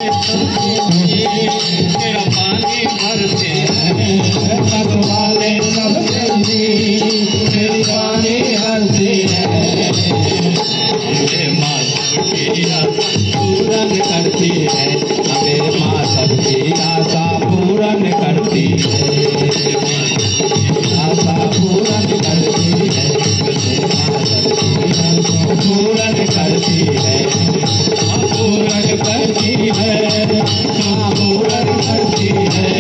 तेरा पानी भरते हैं सब वाले सब जल्दी तेरी पानी भरते हैं। माँ सबकी आशा पूरन करती है, हमें माँ सबकी आशा पूरन करती है, आशा पूरन करती है, माँ सबकी आशा पूरन करती है, पूरन करती है, माँ पूरन करती है,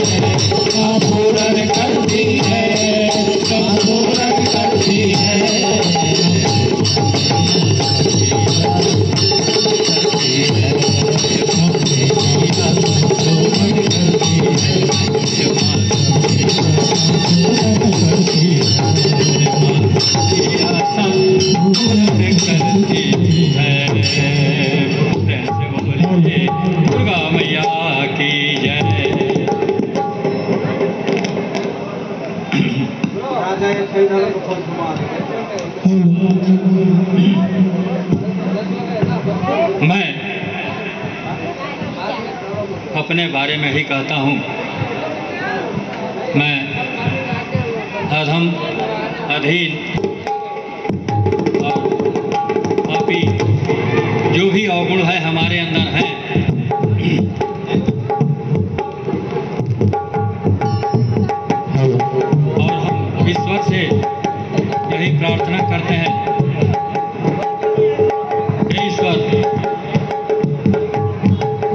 माँ पूरन करती है, माँ पूरन करती है। दुर्गा मैया की जय। मैं अपने बारे में ही कहता हूँ, मैं अधम अधीन और पापी जो भी अवगुण है हमारे अंदर है, और हम ईश्वर से यही प्रार्थना करते हैं कि ईश्वर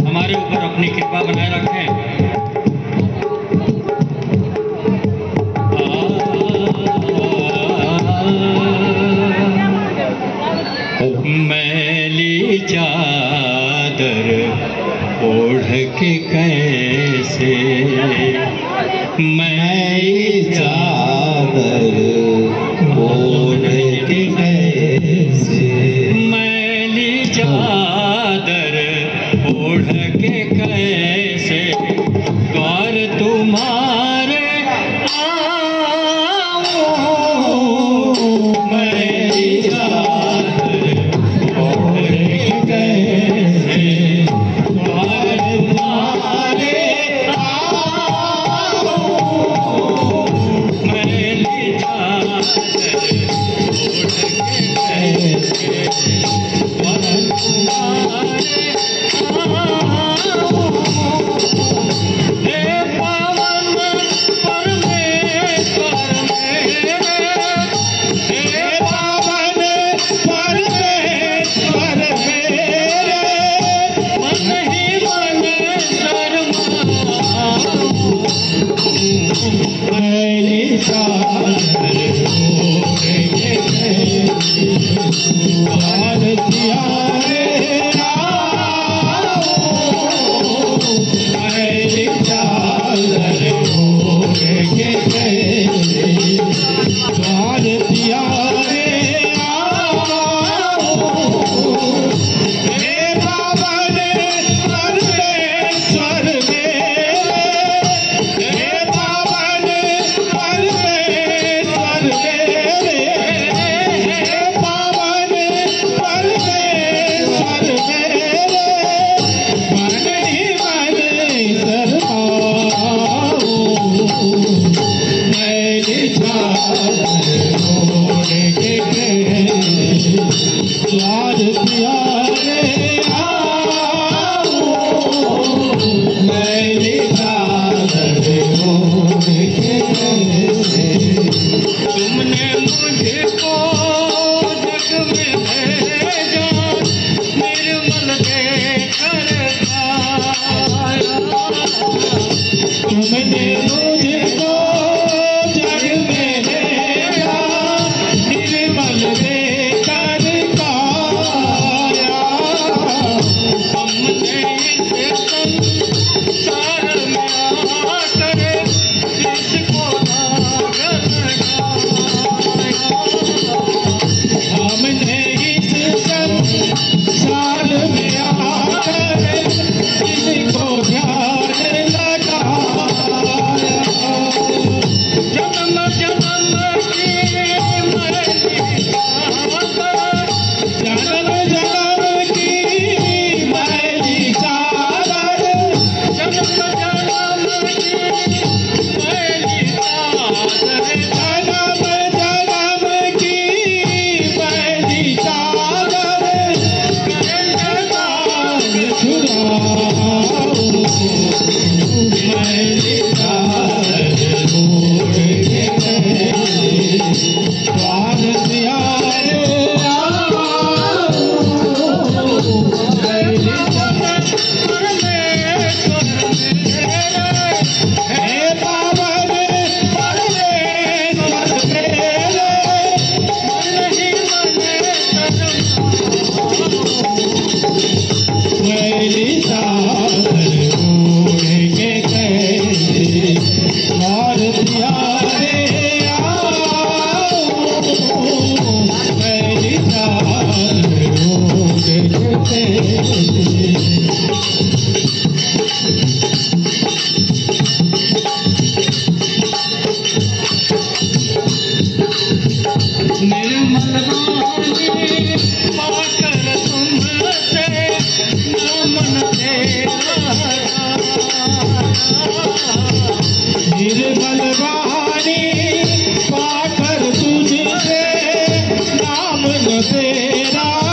हमारे ऊपर अपनी कृपा बनाए रखें। मैली चादर ओढ़ के कैसे, मैली चादर ओढ़ के कैसे, मैली चादर ओढ़ के कैसे द्वार तुम्हारे आऊं, मैली चादर ओढ़ के कैसे द्वार तुम्हारे आऊं, मैली चादर ओढ़ के कैसे द्वार तुम्हारे आऊं। निर्मल वाणी पाकर तुमसे नमन तेरा, निर्मल वाणी पाकर तुझसे नाम न तेरा,